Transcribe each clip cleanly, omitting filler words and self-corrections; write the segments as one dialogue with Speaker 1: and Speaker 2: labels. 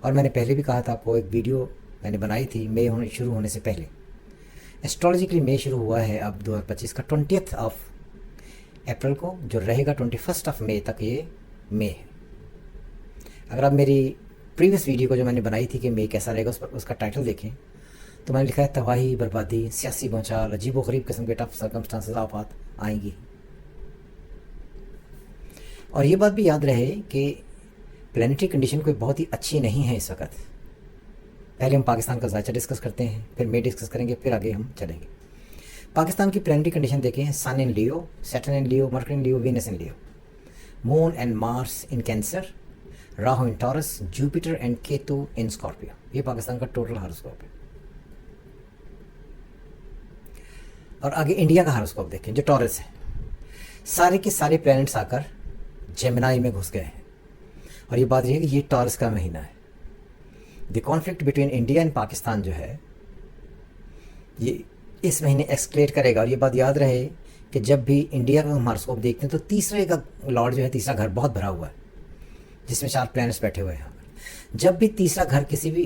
Speaker 1: और मैंने पहले भी कहा था आपको, एक वीडियो मैंने बनाई थी मई शुरू होने से पहले। एस्ट्रोलॉजिकली मई शुरू हुआ है अब 2025 का 20 अप्रैल को, जो रहेगा 21 मई तक ये मई है। अगर आप मेरी प्रीवियस वीडियो को जो मैंने बनाई थी कि मई कैसा रहेगा, उस पर उसका टाइटल देखें तो मैंने लिखा है तबाही, बर्बादी, सियासी भूचाल, अजीब व गरीब किस्म के टफ सर्कमस्टांसेस आफात आएंगी। और ये बात भी याद रहे कि प्लानिटरी कंडीशन कोई बहुत ही अच्छी नहीं है इस वक्त। पहले हम पाकिस्तान का जायचा डिस्कस करते हैं, फिर मई डिस्कस करेंगे, फिर आगे हम चलेंगे। पाकिस्तान की प्लानिटरी कंडीशन देखें, sun in Leo, Saturn in Leo, Mercury in Leo, Venus in Leo, moon and Mars in Cancer, Rahu in Taurus, Jupiter and Ketu in Scorpio. ये पाकिस्तान का टोटल हॉरोस्कोप है। और आगे इंडिया का हॉरोस्कोप देखें जो टॉरस है। सारे के सारे प्लैनेट्स आकर जेमिनाई में घुस गए हैं। और ये बात ये है कि ये टॉरस का महीना है। The conflict between India and Pakistan जो है ये इस महीने एक्सक्लेट करेगा। और ये बात याद रहे कि जब भी इंडिया का हम हॉरोस्कोप देखते हैं तो तीसरे का लॉर्ड जो है, तीसरा घर बहुत भरा हुआ है जिसमें 4 प्लैनेट्स बैठे हुए हैं। जब भी तीसरा घर किसी भी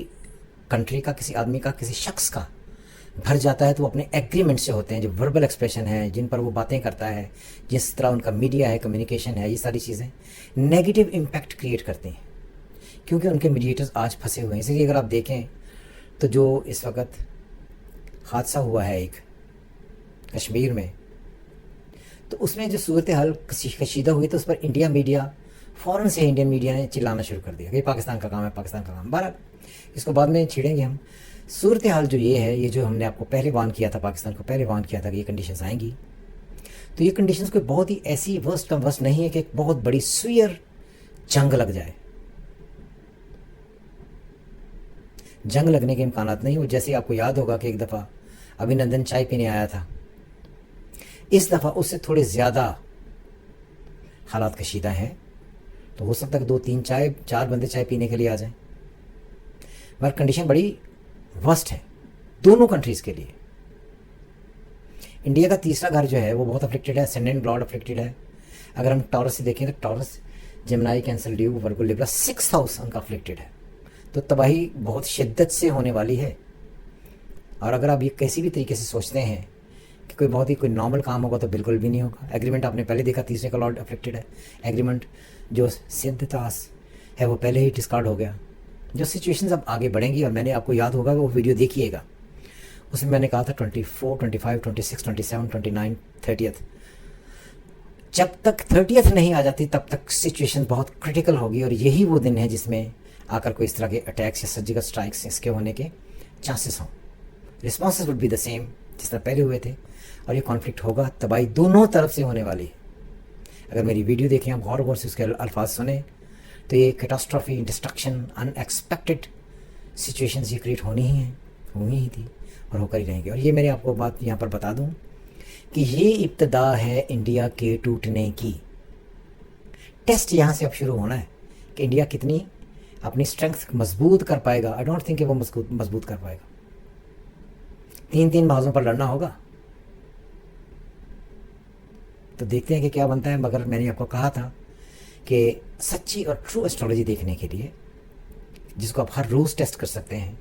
Speaker 1: कंट्री का, किसी आदमी का, किसी शख्स का भर जाता है तो वो अपने एग्रीमेंट से होते हैं, जो वर्बल एक्सप्रेशन है, जिन पर वो बातें करता है, जिस तरह उनका मीडिया है, कम्युनिकेशन है, ये सारी चीज़ें नेगेटिव इम्पैक्ट क्रिएट करती हैं क्योंकि उनके मीडिएटर्स आज फंसे हुए हैं। इसलिए अगर आप देखें तो जो इस वक्त हादसा हुआ है एक कश्मीर में, तो उसमें जो सूरत हाल कशीदा हुई तो उस पर इंडिया मीडिया फ़ौरन से इंडियन मीडिया ने चिल्लाना शुरू कर दिया कि पाकिस्तान का काम है, पाकिस्तान का काम। बहरहाल इसको बाद में छिड़ेंगे हम। सूरत हाल जो ये है, ये जो हमने आपको पहले वार्न किया था, पाकिस्तान को पहले वार्न किया था कि ये कंडीशंस आएंगी, तो ये कंडीशंस कोई बहुत ही ऐसी वर्स्ट कम वर्स्ट नहीं है कि एक बहुत बड़ी सुयर जंग लग जाए। जंग लगने के इम्कानात नहीं। वो जैसे आपको याद होगा कि एक दफ़ा अभिनंदन चाय पीने आया था, इस दफ़ा उससे थोड़े ज़्यादा हालात कशीदा हैं। तो हो सकता है 2-3-4 बंदे चाय पीने के लिए आ जाएं, मगर कंडीशन बड़ी वर्स्ट है दोनों कंट्रीज़ के लिए। इंडिया का तीसरा घर जो है वो बहुत अफेक्टेड है, असेंडेंट लॉर्ड अफेक्टेड है। अगर हम टॉरस से देखें तो टॉरस, जेमिनाई, कैंसर, ल्यू, वर्गो, लिब्रा, 6th हाउस उनका अफेक्टेड है। तो तबाही बहुत शिद्दत से होने वाली है। और अगर आप ये किसी भी तरीके से सोचते हैं कि कोई बहुत ही कोई नॉर्मल काम होगा तो बिल्कुल भी नहीं होगा। एग्रीमेंट आपने पहले देखा, तीसरे का लॉर्ड अफेक्टेड है। एग्रीमेंट जो सिद्धतास है वो पहले ही डिस्कार्ड हो गया। जो सिचुएशंस अब आगे बढ़ेंगी, और मैंने आपको याद होगा वो वीडियो देखिएगा, उसमें मैंने कहा था 24, 25, 26, 27, 29, 30th, जब तक 30th नहीं आ जाती तब तक सिचुएशन बहुत क्रिटिकल होगी। और यही वो दिन है जिसमें आकर कोई इस तरह के अटैक्स या सर्जिकल स्ट्राइक्स इसके होने के चांसेस हों। Responses would be the same जिस तरह पहले हुए थे, और ये कॉन्फ्लिक्ट होगा, तबाही दोनों तरफ से होने वाली है। अगर मेरी वीडियो देखें, आप गौर से उसके अल्फाज सुने, तो ये कैटास्ट्रॉफी, डिस्ट्रक्शन, अनएक्सपेक्टेड सिचुएशंस ये क्रिएट होनी ही हैं, हुई ही थी और होकर ही रहेंगे। और ये मैंने आपको बात यहाँ पर बता दूँ कि ये इब्तदा है इंडिया के टूटने की। टेस्ट यहाँ से अब शुरू होना है कि इंडिया कितनी अपनी स्ट्रेंथ मजबूत कर पाएगा। आई डोंट थिंक कि वो मजबूत कर पाएगा। 3 बाजों पर लड़ना होगा। तो देखते हैं कि क्या बनता है। मगर मैंने आपको कहा था कि सच्ची और ट्रू एस्ट्रोलॉजी देखने के लिए, जिसको आप हर रोज़ टेस्ट कर सकते हैं,